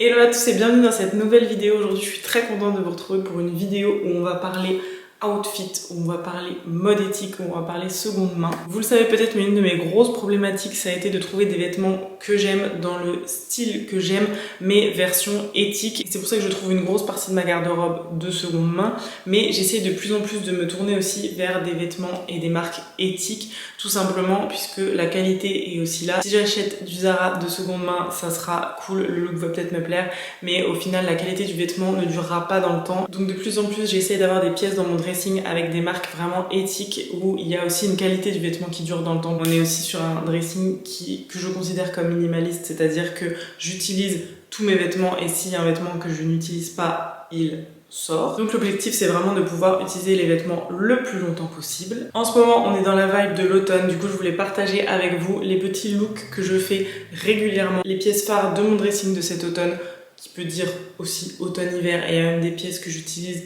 Hello à tous et bienvenue dans cette nouvelle vidéo. Aujourd'hui je suis très contente de vous retrouver pour une vidéo où on va parler outfit, où on va parler mode éthique, où on va parler seconde main. Vous le savez peut-être, mais une de mes grosses problématiques ça a été de trouver des vêtements que j'aime dans le style que j'aime, mais version éthique. C'est pour ça que je trouve une grosse partie de ma garde-robe de seconde main, mais j'essaie de plus en plus de me tourner aussi vers des vêtements et des marques éthiques, tout simplement puisque la qualité est aussi là. Si j'achète du Zara de seconde main, ça sera cool, le look va peut-être me plaire, mais au final la qualité du vêtement ne durera pas dans le temps. Donc de plus en plus j'essaie d'avoir des pièces dans mon dressing avec des marques vraiment éthiques où il y a aussi une qualité du vêtement qui dure dans le temps. On est aussi sur un dressing que je considère comme minimaliste, c'est-à-dire que j'utilise tous mes vêtements et s'il y a un vêtement que je n'utilise pas, il sort. Donc l'objectif c'est vraiment de pouvoir utiliser les vêtements le plus longtemps possible. En ce moment on est dans la vibe de l'automne, du coup je voulais partager avec vous les petits looks que je fais régulièrement, les pièces phares de mon dressing de cet automne, qui peut dire aussi automne-hiver, et il y a même des pièces que j'utilise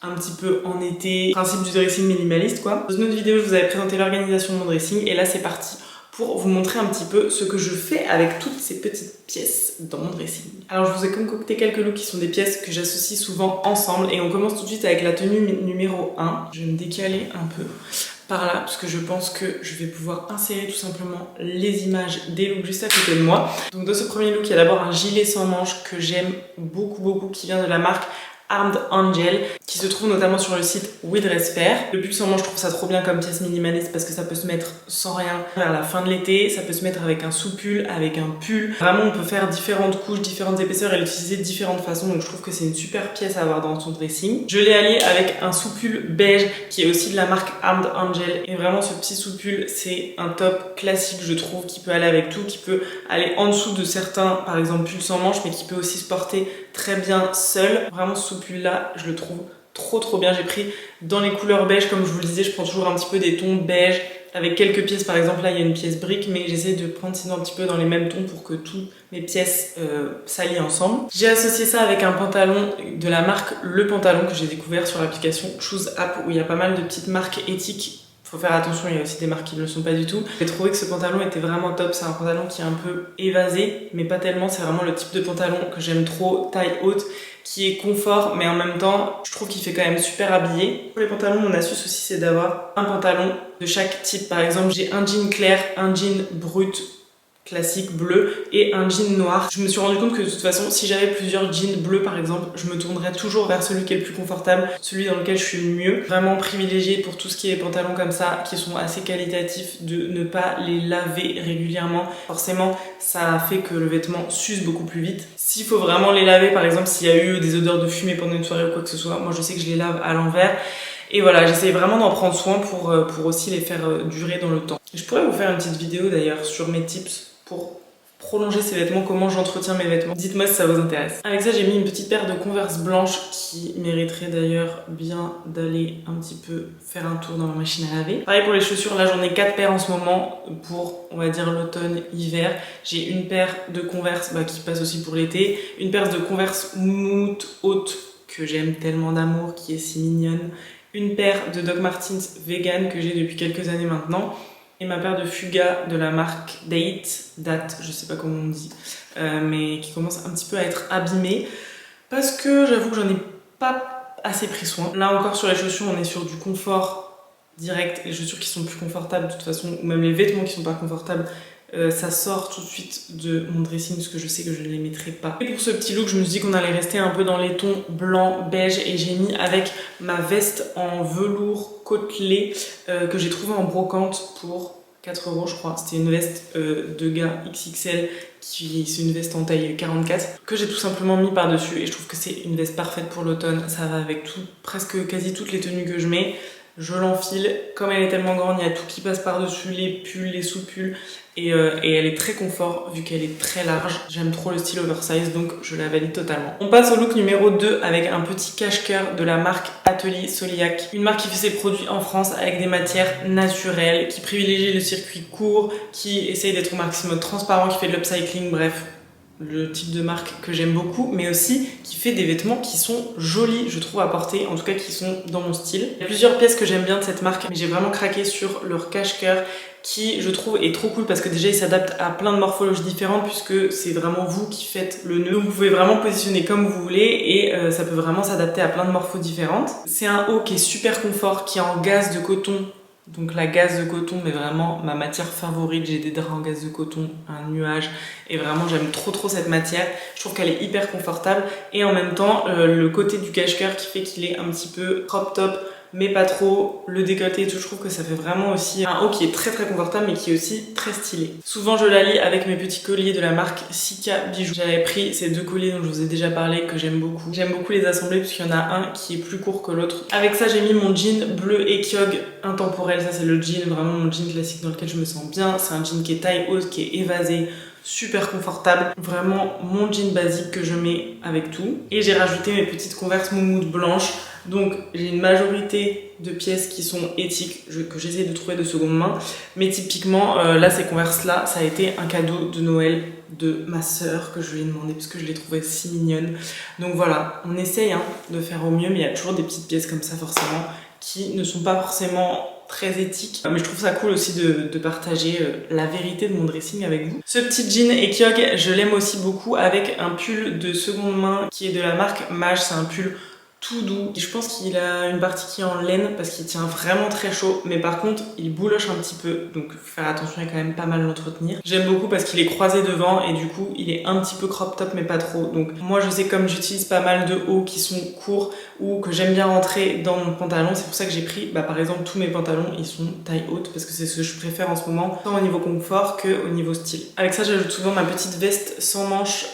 un petit peu en été, principe du dressing minimaliste quoi. Dans une autre vidéo je vous avais présenté l'organisation de mon dressing et là c'est parti pour vous montrer un petit peu ce que je fais avec toutes ces petites pièces dans mon dressing. Alors je vous ai concocté quelques looks qui sont des pièces que j'associe souvent ensemble et on commence tout de suite avec la tenue numéro 1. Je vais me décaler un peu par là parce que je pense que je vais pouvoir insérer tout simplement les images des looks juste à côté de moi. Donc dans ce premier look il y a d'abord un gilet sans manches que j'aime beaucoup qui vient de la marque Armed Angel, qui se trouve notamment sur le site We Dress Fair. Le pull sans manche, je trouve ça trop bien comme pièce minimaliste parce que ça peut se mettre sans rien vers la fin de l'été, ça peut se mettre avec un sous-pull, avec un pull. Vraiment, on peut faire différentes couches, différentes épaisseurs et l'utiliser de différentes façons, donc je trouve que c'est une super pièce à avoir dans son dressing. Je l'ai allié avec un sous-pull beige qui est aussi de la marque Armed Angel et vraiment ce petit sous-pull, c'est un top classique, je trouve, qui peut aller avec tout, qui peut aller en dessous de certains, par exemple pull sans manche, mais qui peut aussi se porter très bien seul. Vraiment ce pull là je le trouve trop bien. J'ai pris dans les couleurs beige, comme je vous le disais, je prends toujours un petit peu des tons beige avec quelques pièces, par exemple là il y a une pièce brique, mais j'essaie de prendre sinon un petit peu dans les mêmes tons pour que toutes mes pièces s'allient ensemble. J'ai associé ça avec un pantalon de la marque Le Pantalon que j'ai découvert sur l'application Choose App où il y a pas mal de petites marques éthiques. Faut faire attention, il y a aussi des marques qui ne le sont pas du tout. J'ai trouvé que ce pantalon était vraiment top, c'est un pantalon qui est un peu évasé, mais pas tellement, c'est vraiment le type de pantalon que j'aime trop, taille haute, qui est confort, mais en même temps, je trouve qu'il fait quand même super habillé. Pour les pantalons, mon astuce aussi, c'est d'avoir un pantalon de chaque type. Par exemple, j'ai un jean clair, un jean brut, classique bleu et un jean noir. Je me suis rendu compte que de toute façon si j'avais plusieurs jeans bleus par exemple, je me tournerais toujours vers celui qui est le plus confortable, celui dans lequel je suis le mieux. Vraiment privilégié pour tout ce qui est pantalons comme ça qui sont assez qualitatifs de ne pas les laver régulièrement. Forcément ça fait que le vêtement s'use beaucoup plus vite. S'il faut vraiment les laver, par exemple s'il y a eu des odeurs de fumée pendant une soirée ou quoi que ce soit, moi je sais que je les lave à l'envers. Et voilà, j'essaie vraiment d'en prendre soin pour aussi les faire durer dans le temps. Je pourrais vous faire une petite vidéo d'ailleurs sur mes tips pour prolonger ces vêtements, comment j'entretiens mes vêtements. Dites-moi si ça vous intéresse. Avec ça, j'ai mis une petite paire de Converse blanches qui mériterait d'ailleurs bien d'aller un petit peu faire un tour dans ma machine à laver. Pareil pour les chaussures, là j'en ai 4 paires en ce moment pour, on va dire, l'automne-hiver. J'ai une paire de Converse qui passe aussi pour l'été, une paire de Converse moumoute haute que j'aime tellement d'amour, qui est si mignonne, une paire de Doc Martens vegan que j'ai depuis quelques années maintenant, et ma paire de Fuga de la marque Date, je sais pas comment on dit, mais qui commence un petit peu à être abîmée parce que j'avoue que j'en ai pas assez pris soin. Là encore sur les chaussures on est sur du confort direct, les chaussures qui sont plus confortables de toute façon, ou même les vêtements qui sont pas confortables, ça sort tout de suite de mon dressing parce que je sais que je ne les mettrai pas. Et pour ce petit look je me suis dit qu'on allait rester un peu dans les tons blanc, beige, et j'ai mis avec ma veste en velours côtelé que j'ai trouvé en brocante pour 4 € je crois. C'était une veste de gars XXL, c'est une veste en taille 44 que j'ai tout simplement mis par dessus et je trouve que c'est une veste parfaite pour l'automne. Ça va avec tout, presque quasi toutes les tenues que je mets. Je l'enfile, comme elle est tellement grande, il y a tout qui passe par-dessus, les pulls, les sous-pulls, et elle est très confort vu qu'elle est très large. J'aime trop le style oversize, donc je la valide totalement. On passe au look numéro 2 avec un petit cache-cœur de la marque Atelier Soliac, une marque qui fait ses produits en France avec des matières naturelles, qui privilégie le circuit court, qui essaye d'être au maximum transparent, qui fait de l'upcycling, bref. le type de marque que j'aime beaucoup, mais aussi qui fait des vêtements qui sont jolis, je trouve, à porter, en tout cas qui sont dans mon style. Il y a plusieurs pièces que j'aime bien de cette marque, mais j'ai vraiment craqué sur leur cache-cœur qui, je trouve, est trop cool parce que déjà il s'adapte à plein de morphologies différentes puisque c'est vraiment vous qui faites le nœud. Donc vous pouvez vraiment positionner comme vous voulez et ça peut vraiment s'adapter à plein de morphos différentes. C'est un haut qui est super confort, qui est en gaze de coton. Donc la gaze de coton est vraiment ma matière favorite, j'ai des draps en gaze de coton, un nuage et vraiment j'aime trop cette matière. Je trouve qu'elle est hyper confortable et en même temps le côté du cache-cœur qui fait qu'il est un petit peu crop top mais pas trop, le décolleté et tout, je trouve que ça fait vraiment aussi un haut qui est très confortable mais qui est aussi très stylé. Souvent je l'allie avec mes petits colliers de la marque Sika Bijoux. J'avais pris ces deux colliers dont je vous ai déjà parlé que j'aime beaucoup. J'aime beaucoup les assembler puisqu'il y en a un qui est plus court que l'autre. Avec ça j'ai mis mon jean bleu Ekyog intemporel, ça c'est le jean, vraiment mon jean classique dans lequel je me sens bien. C'est un jean qui est taille haute, qui est évasé, super confortable, vraiment mon jean basique que je mets avec tout. Et j'ai rajouté mes petites Converse moumoute blanches. Donc j'ai une majorité de pièces qui sont éthiques, que j'essaie de trouver de seconde main. Mais typiquement, là ces Converse là, ça a été un cadeau de Noël de ma sœur que je lui ai demandé parce que je l'ai trouvée si mignonne. Donc voilà, on essaye de faire au mieux, mais il y a toujours des petites pièces comme ça forcément qui ne sont pas forcément très éthique, mais je trouve ça cool aussi de partager la vérité de mon dressing avec vous. Ce petit jean Ekyog, je l'aime aussi beaucoup avec un pull de seconde main qui est de la marque Mage. C'est un pull tout doux. Je pense qu'il a une partie qui est en laine parce qu'il tient vraiment très chaud, mais par contre il bouloche un petit peu, donc faut faire attention et quand même pas mal l'entretenir. J'aime beaucoup parce qu'il est croisé devant et du coup il est un petit peu crop top mais pas trop. Donc moi je sais, comme j'utilise pas mal de hauts qui sont courts ou que j'aime bien rentrer dans mon pantalon, c'est pour ça que j'ai pris par exemple tous mes pantalons, ils sont taille haute parce que c'est ce que je préfère en ce moment, tant au niveau confort que au niveau style. Avec ça j'ajoute souvent ma petite veste sans manches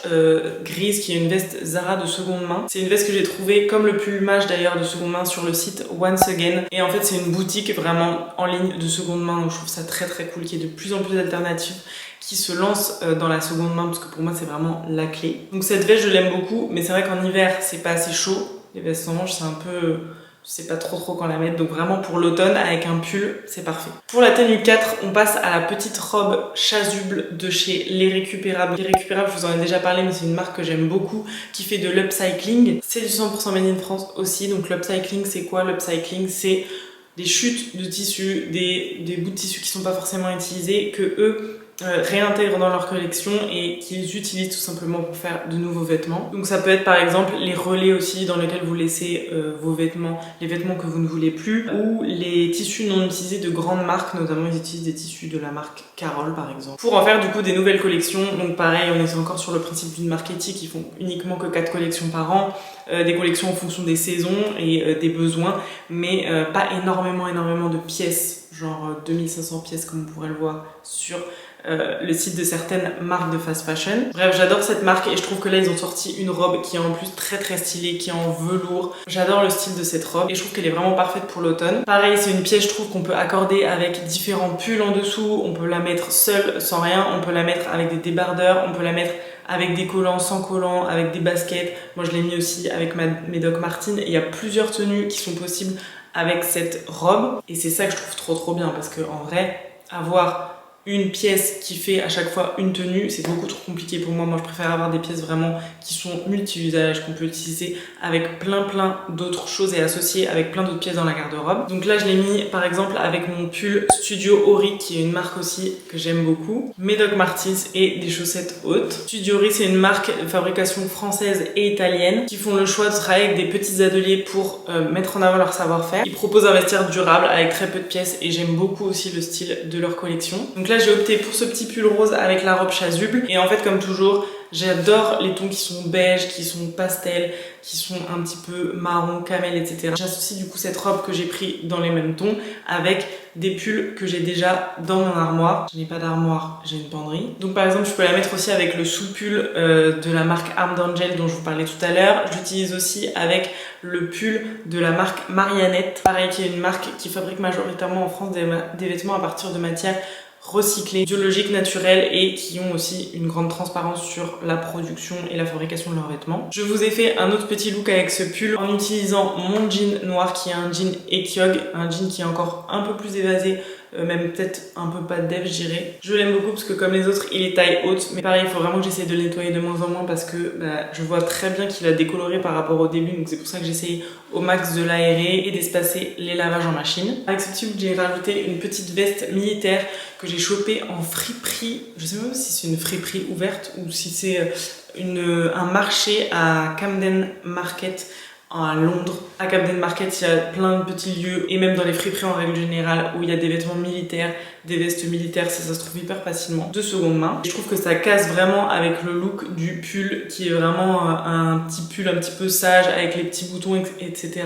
grise qui est une veste Zara de seconde main. C'est une veste que j'ai trouvée comme le pull Mage d'ailleurs de seconde main sur le site Once Again, et en fait c'est une boutique vraiment en ligne de seconde main, donc je trouve ça très cool qu'il y ait de plus en plus d'alternatives qui se lancent dans la seconde main parce que pour moi c'est vraiment la clé. Donc cette veste je l'aime beaucoup, mais c'est vrai qu'en hiver c'est pas assez chaud, les vestes sans manches c'est un peu... je sais pas trop quand la mettre, donc vraiment pour l'automne avec un pull c'est parfait. Pour la tenue 4, on passe à la petite robe chasuble de chez Les Récupérables. Les Récupérables, je vous en ai déjà parlé, mais c'est une marque que j'aime beaucoup qui fait de l'upcycling. C'est du 100% made in France aussi. Donc l'upcycling c'est quoi? L'upcycling c'est des chutes de tissu, des bouts de tissu qui sont pas forcément utilisés, que eux réintègrent dans leur collection et qu'ils utilisent tout simplement pour faire de nouveaux vêtements. Donc ça peut être par exemple les relais aussi dans lesquels vous laissez vos vêtements, les vêtements que vous ne voulez plus, ou les tissus non utilisés de grandes marques, notamment ils utilisent des tissus de la marque Carole par exemple, pour en faire du coup des nouvelles collections. Donc pareil, on est encore sur le principe d'une marque éthique, ils font uniquement que 4 collections par an, des collections en fonction des saisons et des besoins, mais pas énormément de pièces, genre 2500 pièces comme on pourrait le voir sur le site de certaines marques de fast fashion. Bref, j'adore cette marque et je trouve que là ils ont sorti une robe qui est en plus très stylée, qui est en velours. J'adore le style de cette robe et je trouve qu'elle est vraiment parfaite pour l'automne. Pareil, c'est une pièce je trouve qu'on peut accorder avec différents pulls en dessous, on peut la mettre seule sans rien, on peut la mettre avec des débardeurs, on peut la mettre avec des collants, sans collants, avec des baskets. Moi je l'ai mis aussi avec mes Doc Martens et il y a plusieurs tenues qui sont possibles avec cette robe et c'est ça que je trouve trop bien parce que en vrai, avoir une pièce qui fait à chaque fois une tenue, c'est beaucoup trop compliqué pour moi. Moi je préfère avoir des pièces vraiment qui sont multi-usages, qu'on peut utiliser avec plein d'autres choses et associer avec plein d'autres pièces dans la garde-robe. Donc là je l'ai mis par exemple avec mon pull Studio Ori qui est une marque aussi que j'aime beaucoup, mes Doc Martens et des chaussettes hautes. Studio Ori c'est une marque de fabrication française et italienne qui font le choix de travailler avec des petits ateliers pour mettre en avant leur savoir-faire. Ils proposent un vestiaire durable avec très peu de pièces et j'aime beaucoup aussi le style de leur collection. Donc là j'ai opté pour ce petit pull rose avec la robe chasuble et en fait comme toujours j'adore les tons qui sont beige, qui sont pastel, qui sont un petit peu marron, camel, etc. J'associe du coup cette robe que j'ai pris dans les mêmes tons avec des pulls que j'ai déjà dans mon armoire. Je n'ai pas d'armoire, j'ai une penderie. Donc par exemple je peux la mettre aussi avec le sous-pull de la marque Armed Angel dont je vous parlais tout à l'heure. J'utilise aussi avec le pull de la marque Mariannette, pareil qui est une marque qui fabrique majoritairement en France des vêtements à partir de matières recyclés, biologiques, naturels et qui ont aussi une grande transparence sur la production et la fabrication de leurs vêtements. Je vous ai fait un autre petit look avec ce pull en utilisant mon jean noir qui est un jean Ekyog, un jean qui est encore un peu plus évasé même peut-être un peu pas de def, je dirais. Je l'aime beaucoup parce que comme les autres, il est taille haute, mais pareil, il faut vraiment que j'essaye de le nettoyer de moins en moins parce que je vois très bien qu'il a décoloré par rapport au début, donc c'est pour ça que j'essaye au max de l'aérer et d'espacer les lavages en machine. Avec ce petit look, j'ai rajouté une petite veste militaire que j'ai chopée en friperie. Je sais même pas si c'est une friperie ouverte ou si c'est un marché à Camden Market à Londres. À Camden Market, il y a plein de petits lieux, et même dans les friperies en règle générale, où il y a des vêtements militaires, des vestes militaires, ça se trouve hyper facilement de seconde main. Et je trouve que ça casse vraiment avec le look du pull, qui est vraiment un petit pull un petit peu sage, avec les petits boutons, etc.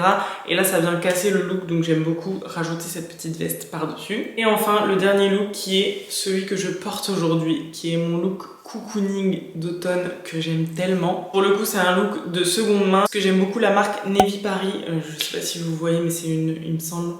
Et là, ça vient casser le look, donc j'aime beaucoup rajouter cette petite veste par-dessus. Et enfin, le dernier look, qui est celui que je porte aujourd'hui, qui est mon look cocooning d'automne que j'aime tellement. Pour le coup, c'est un look de seconde main parce que j'aime beaucoup la marque Navy Paris. Je sais pas si vous voyez, mais c'est il me semble,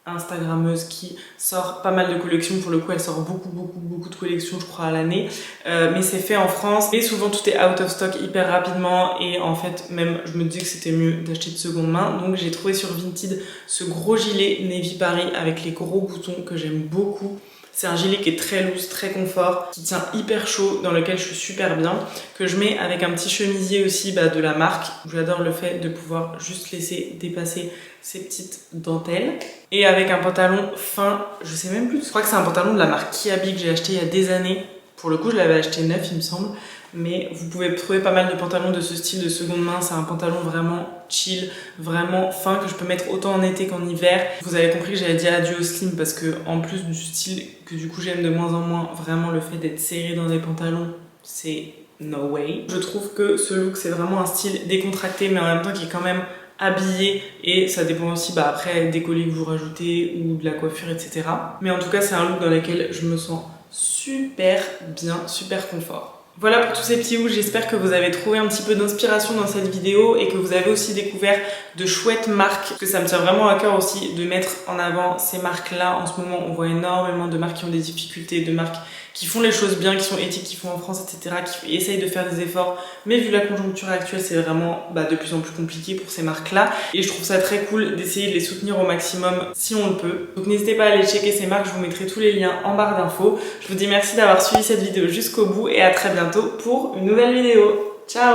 instagrammeuse qui sort pas mal de collections. Pour le coup, elle sort beaucoup de collections, je crois, à l'année. Mais c'est fait en France et souvent tout est out of stock hyper rapidement. Et en fait, même, je me disais que c'était mieux d'acheter de seconde main. Donc j'ai trouvé sur Vinted ce gros gilet Navy Paris avec les gros boutons que j'aime beaucoup. C'est un gilet qui est très loose, très confort, qui tient hyper chaud, dans lequel je suis super bien, que je mets avec un petit chemisier aussi de la marque. J'adore le fait de pouvoir juste laisser dépasser ces petites dentelles. Et avec un pantalon fin, je sais même plus, je crois que c'est un pantalon de la marque Kiabi que j'ai acheté il y a des années. Pour le coup, je l'avais acheté neuf, il me semble. Mais vous pouvez trouver pas mal de pantalons de ce style de seconde main. C'est un pantalon vraiment chill, vraiment fin, que je peux mettre autant en été qu'en hiver. Vous avez compris que j'avais dit adieu au slim parce que en plus du style que du coup j'aime de moins en moins, vraiment le fait d'être serré dans des pantalons, c'est no way. Je trouve que ce look, c'est vraiment un style décontracté, mais en même temps qui est quand même habillé, et ça dépend aussi après des colliers que vous rajoutez ou de la coiffure, etc. Mais en tout cas, c'est un look dans lequel je me sens super bien, super confort. Voilà pour tous ces petits looks, j'espère que vous avez trouvé un petit peu d'inspiration dans cette vidéo et que vous avez aussi découvert de chouettes marques, parce que ça me tient vraiment à cœur aussi de mettre en avant ces marques-là. En ce moment, on voit énormément de marques qui ont des difficultés, de marques qui font les choses bien, qui sont éthiques, qui font en France, etc., qui essayent de faire des efforts. Mais vu la conjoncture actuelle, c'est vraiment de plus en plus compliqué pour ces marques-là. Et je trouve ça très cool d'essayer de les soutenir au maximum si on le peut. Donc n'hésitez pas à aller checker ces marques, je vous mettrai tous les liens en barre d'infos. Je vous dis merci d'avoir suivi cette vidéo jusqu'au bout et à très bientôt pour une nouvelle vidéo. Ciao!